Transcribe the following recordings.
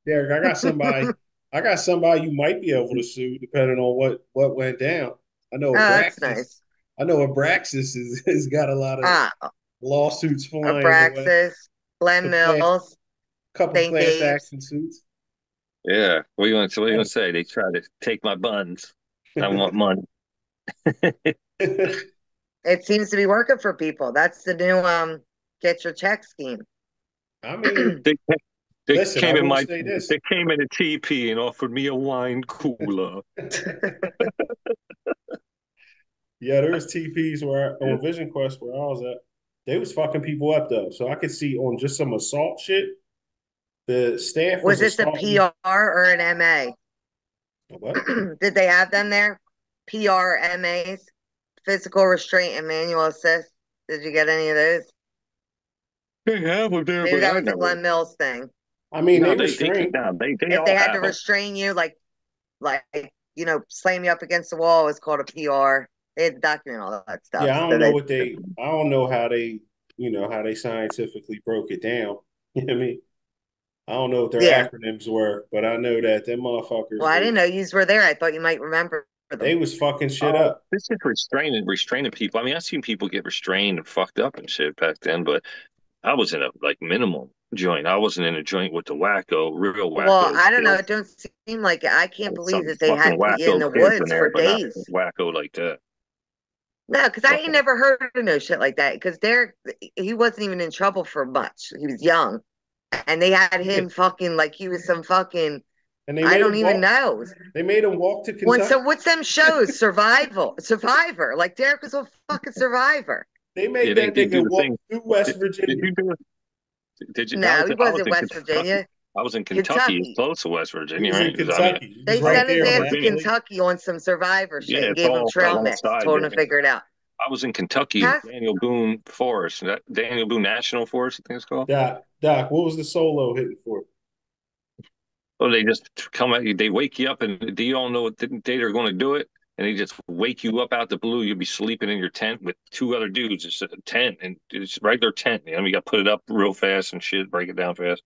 Derek, I got somebody. I got somebody you might be able to sue, depending on what went down. I know Oh, that's Abraxas. nice. I know Abraxas has got a lot of Ah, lawsuits flying away. Abraxas, Glenn Some class, Mills, couple St. class Dave's. action suits. Yeah. What are you Yeah. gonna say? They try to take my buns. I want money. It seems to be working for people. That's the new get your check scheme. I mean, They they listen, I came in will my say this. they came in a TP and offered me a wine cooler. Yeah, there was TPs where Yeah. on Vision Quest where I was at. They was fucking people up though. So I could see on just some assault shit, the staff Was was this a assaulting. PR or an MA? What? Did they have them there? PR, MAs, physical restraint and manual assist. Did you get any of those? They have them there, Maybe but that I was a never. Glenn Mills thing. I mean, No, they they can restrained. now. They If they all had to have them. restrain you, like slam you up against the wall, is called a PR. They had to document all that stuff. Yeah, I So don't know they, what they. I don't know how they. How they scientifically broke it down. You know what I mean? I don't know what their yeah. acronyms were, but I know that them Well, motherfuckers I didn't know was you were there. I thought you might remember they them. was fucking shit Oh, up. this is restraining people. I mean, I've seen people get restrained and fucked up and shit back then, but I was in a like minimal joint. I wasn't in a joint with the real Well, wacko I don't know. kids. It don't seem like it. I can't Like believe some that they fucking had put you in wacko the kids in woods there, for but not days. wacko like that. No, because I ain't Fucking never heard of no shit like that. Because Derek, he wasn't even in trouble for much. He was young, and they had Yeah, him fucking like he was some fucking. and they I made don't him even walk. know. They made him walk to When so, Kentucky. what's them shows? Survivor. Like Derek was a fucking survivor. They yeah, made that they do nigga the walk thing. through West Did Virginia. you do it? Did you? No, he I was wasn't in West Kentucky. Virginia, I was in Kentucky. It's Kentucky. close to West He Virginia, was in right? Because I mean, Kentucky. He was They right I'm sent his there from on ass to that Virginia. plate. Kentucky on some Survivor shit Yeah, and it's gave him all trail mix. alongside Told him to there. figure it out. I was in Kentucky in Huh? Daniel Boone Forest, Daniel Boone National Forest, I think it's called. Doc, what was the solo hitting for? So they just come at you, they wake you up, and you don't know what day they're going to do it, and they just wake you up out the blue. You'll be sleeping in your tent with two other dudes. It's a tent, and it's right their tent. You got to put it up real fast and shit, break it down fast.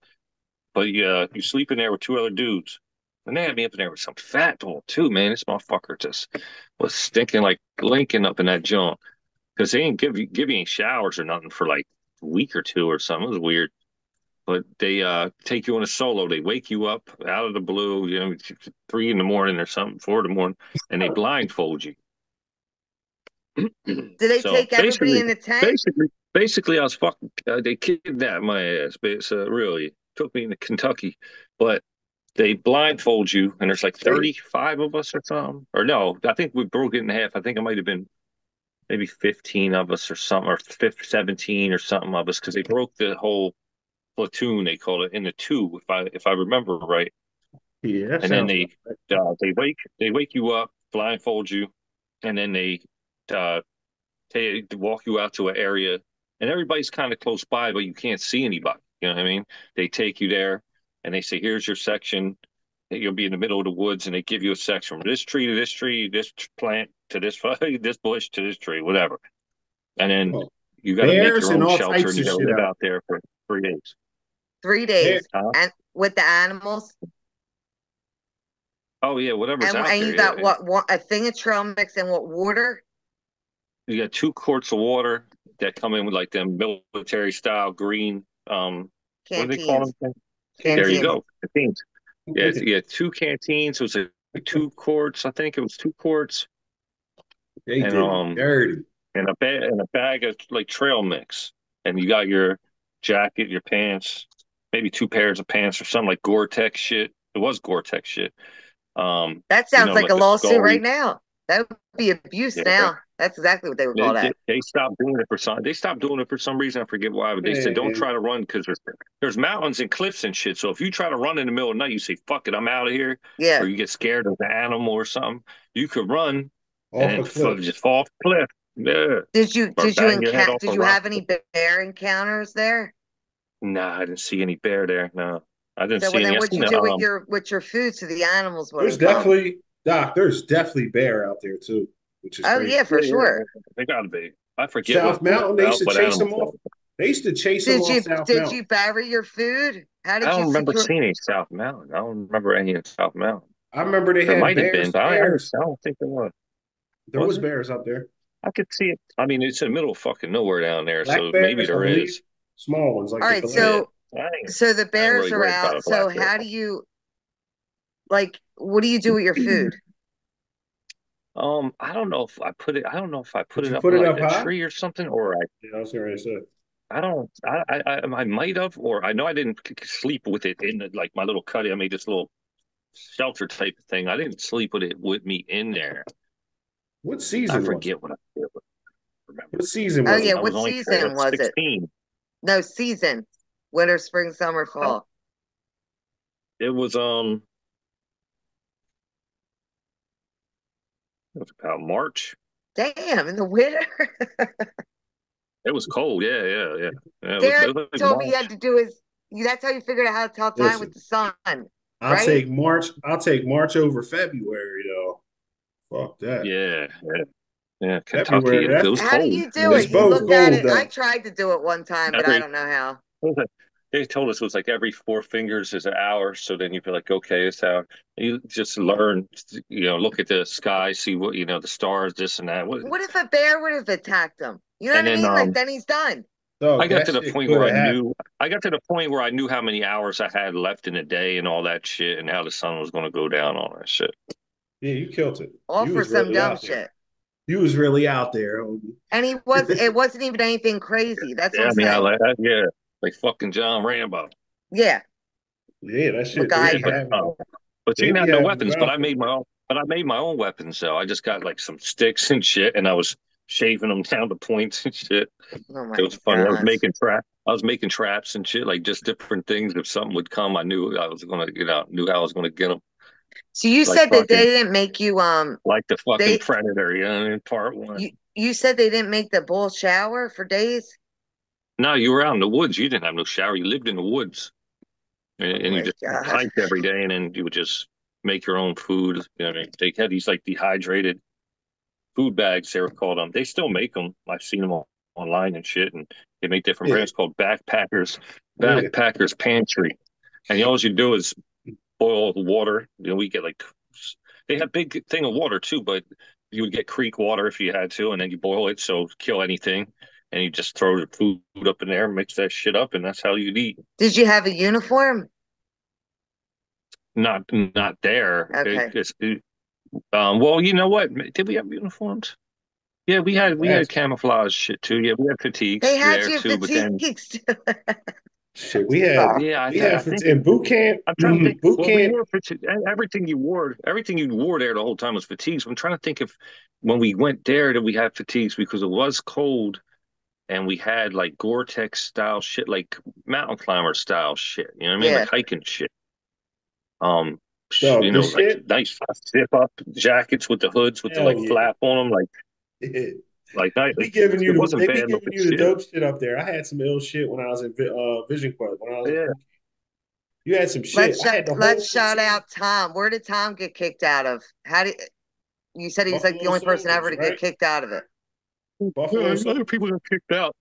But you sleep in there with two other dudes. And they had me up in there with some fat bull too, man. This motherfucker just was stinking like Lincoln up in that joint. Because they didn't give you any showers or nothing for like a week or two or something. It was weird. But they take you on a solo. They wake you up out of the blue, 3 in the morning or something, 4 in the morning, and they blindfold you. Did they So take everybody in the tent? basically, I was fucking. They kidnapped my ass, but it's really took me into Kentucky, but they blindfold you, and there's like Wait, 35 of us or something. Or no, I think we broke it in half. I think it might have been maybe 15 of us or something, or 17 or something of us, because they broke the whole platoon. They called it into two, if I remember right. yeah, that And then sounds about right. they wake you up, blindfold you, and then uh, they walk you out to an area, and everybody's kind of close by, but you can't see anybody. You know what I mean? They take you there, and they say, "Here's your section. You'll be in the middle of the woods, and they give you a section from this tree to this tree, this plant to this this bush to this tree, whatever." And then Oh, you got to make bears your and own all shelter, types and you of got to shit live out out there for 3 days. 3 days, there. Huh? and with the animals. Oh yeah, whatever's And out and there. you got Yeah, what a thing of trail mix and what water you got 2 quarts of water that come in with like them military style green. What do they call canteens, them? There you canteens. Canteen. go. Canteens. Yeah, yeah, 2 canteens. It was like 2 quarts. I think it was 2 quarts, They and did it dirty. and a bag of like trail mix. And you got your jacket, your pants, maybe 2 pairs of pants or something like Gore-Tex shit. It was Gore-Tex shit. That sounds like a Like a lawsuit skull. right now. That would be abuse Yeah, now. That's exactly what they would They, call they that. they stopped doing it for some. They stopped doing it for some reason. I forget why, but they said don't Man, try to run because there's mountains and cliffs and shit. So if you try to run in the middle of the night, you say fuck it, I'm out of here, or Yeah. you get scared of the animal or something. You could run and off then a cliff. just fall off the cliff. Yeah, or bang your head off Did a you rock. have any bear encounters there? Nah, I didn't see any bear there. No, I didn't So well, see then any. I what'd seen you a do with your food so the animals There's wouldn't come? definitely Doc. There's definitely bear out there too, which is Oh crazy. yeah, yeah, for yeah, sure. they gotta be. I forget South Mountain, they used to what chase animal them that off. was. They used to chase them off South Did Mountain. you bury your food? How I did you don't remember secure? seeing any South Mountain. I don't remember any in South Mountain. I remember they There had might have been, bears. but Bears. I don't think there was. There Was was it? bears up there. I could see it. I mean, it's in the middle of fucking nowhere down there, Black so maybe bears, I there believe. is. Small ones like All the right, Yeah, galant. so the I ain't bears really are worried about out. a black So bear. how do you like? What do you do with your food? I don't know if I put it. I don't know if I put Did it you up put in it like up a high? tree or something, or Yeah, I was going to say. I don't. I might have, or I know I didn't sleep with it in the, like my little cutty. I made this little shelter type of thing. I didn't sleep with it with me in there. What I season was it? forget what I did. Remember, What season Oh was yeah, it? I was what only season was it? 16. No, season. Winter, spring, summer, fall. It was it was about March. Damn, in the winter. It was cold. Yeah. Yeah, it Dad was like told me you had March. to do his. That's how you figured out how to tell time with Listen, the sun, I'll right? take March. I'll take March over February though. Fuck that. Yeah. Kentucky, February. and it That's was How do cold. you do It it's it? You both look at cold it. I though. tried to do it one time, but I Every don't know how. they told us it was like every four fingers is an hour. So then you'd be like, okay, it's hour. You just learn, look at the sky, see what the stars, this and that. What if a bear would have attacked him? You know And what I then mean? Like then he's done. I Dog, got that to the shit point could where have happened. I got to the point where I knew how many hours I had left in the day and all that shit, and how the sun was going to go down on that shit. Yeah, you killed it. All You for was some really dumb out there. shit. You was really out there, homie. And it wasn't even anything crazy. That's what Yeah, I'm I mean, saying. yeah, like fucking John Rambo. Yeah. Yeah, that shit. They Yeah, be MacGyver. having you. but you They didn't be have no having you weapons. But out there. I made my own weapons. So I just got like some sticks and shit, and I was shaving them down to points and shit. Oh It my was funny. gosh. I was making traps and shit, like just different things. If something would come, I knew I was gonna, knew how I was gonna get them. So you Like said that they fucking, didn't make you like the fucking they predator, in part one. you said they didn't make the bull shower for days? No, you were out in the woods. You didn't have no shower. You lived in the woods, Oh and you my just God. hiked every day, and then you would just make your own food. You know what I mean? They had these like dehydrated food bags. They were called them. They still make them. I've seen them online and shit, and they make different Yeah, brands called yeah. Backpackers Pantry. And all you do is boil the water. We get like they have big thing of water too, but you would get creek water if you had to, and then you boil it so kill anything, and you just throw the food up in there, mix that shit up, and that's how you'd eat. Did you have a uniform? Not there. Okay. Well, you know what? Did we have uniforms? Yeah, we That's had camouflage shit too. Yeah, we had They fatigues had there you too. But then, fatigues. shit. We had yeah, I think in boot camp. I'm trying to think. Boot Well, we camp. wore fatigues. Everything you wore there the whole time was fatigues. I'm trying to think if when we went there that we had fatigues because it was cold and we had like Gore-Tex style shit, like mountain climber style shit. You know what I mean? Yeah. Like hiking shit. Um, Dog, the like shit. nice zip up jackets with the hoods with the Hell like yeah. flap on them, Yeah. like it wasn't They be bad giving looking you the shit. dope shit up there. I had some ill shit when I was in Vision Quest. When I was in Yeah. boot camp, you had some shit. I had the whole Let's shout platoon. out Tom. Where did Tom get kicked out of? How did you said he's like the Buffalo only person ever Soldiers, to get right? kicked out of it? Buffalo Other Soldiers. people got kicked out.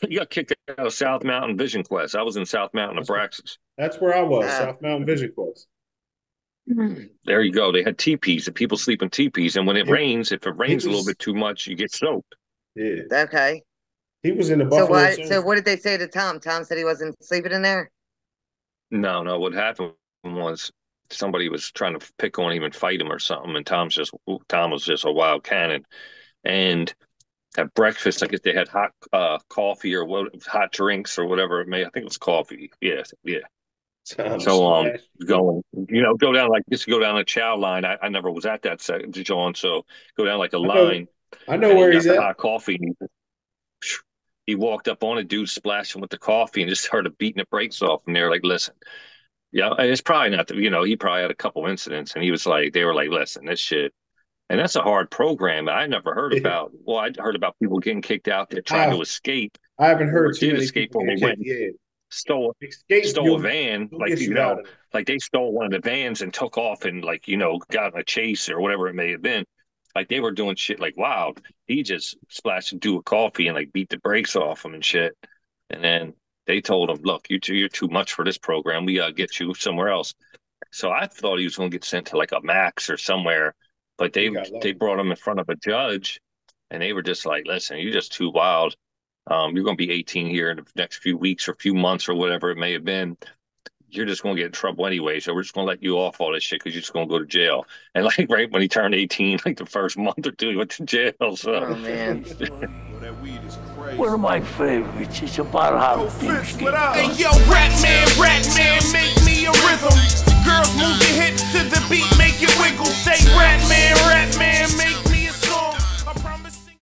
You got kicked out of South Mountain Vision Quest. I was in South Mountain That's Abraxas. that's where I was. Oh, South Mountain Vision Quest. There you go. They had teepees. The people sleep in teepees. And when it He, rains, if it he rains a little was bit too much, you get soaked. yeah. okay. He was in the So Buffalo what? So Soldiers. what did they say to Tom? Tom said he wasn't sleeping in there. No. What happened was somebody was trying to pick on him and fight him or something. And Tom was just a wild cannon. And at breakfast, I guess they had hot coffee or hot drinks or whatever it may. I think it was coffee. Yeah. Tom So smashed. go down like just go down a chow line. I never was at that second, John. So go down like a I know. line, I know and he where got he's the at. hot coffee. And he walked up on a dude, splashed him with the coffee, and just started beating the brakes off. And they're like, "Listen, yeah, it's probably not. He probably had a couple incidents, and he was like, they were like, listen, this shit." And that's a hard program. I never heard about. Well, I heard about people getting kicked out there trying I've to escape I haven't or heard too did many escape people when get they went kicked. Yeah, stole escape. stole a van, You'll get you out of there. like they stole one of the vans and took off and like got in a chase or whatever it may have been. Like they were doing shit like wild. He just splashed a dude with coffee and like beat the brakes off him and shit. And then they told him, look, you're too much for this program. We gotta get you somewhere else. So I thought he was going to get sent to like a max or somewhere, but they brought him in front of a judge, and they were just like, listen, you're just too wild. You're going to be 18 here in the next few weeks or few months or whatever it may have been. You're just going to get in trouble anyway. So we're just going to let you off all this shit because you're just going to go to jail. And like right when he turned 18, like the first month or two, he went to jail. So. Oh man. One of my favorites. It's about how things get done. Hey yo, rap man, make me a rhythm. Girls move your hips to the beat, make it wiggle. Say rap man, make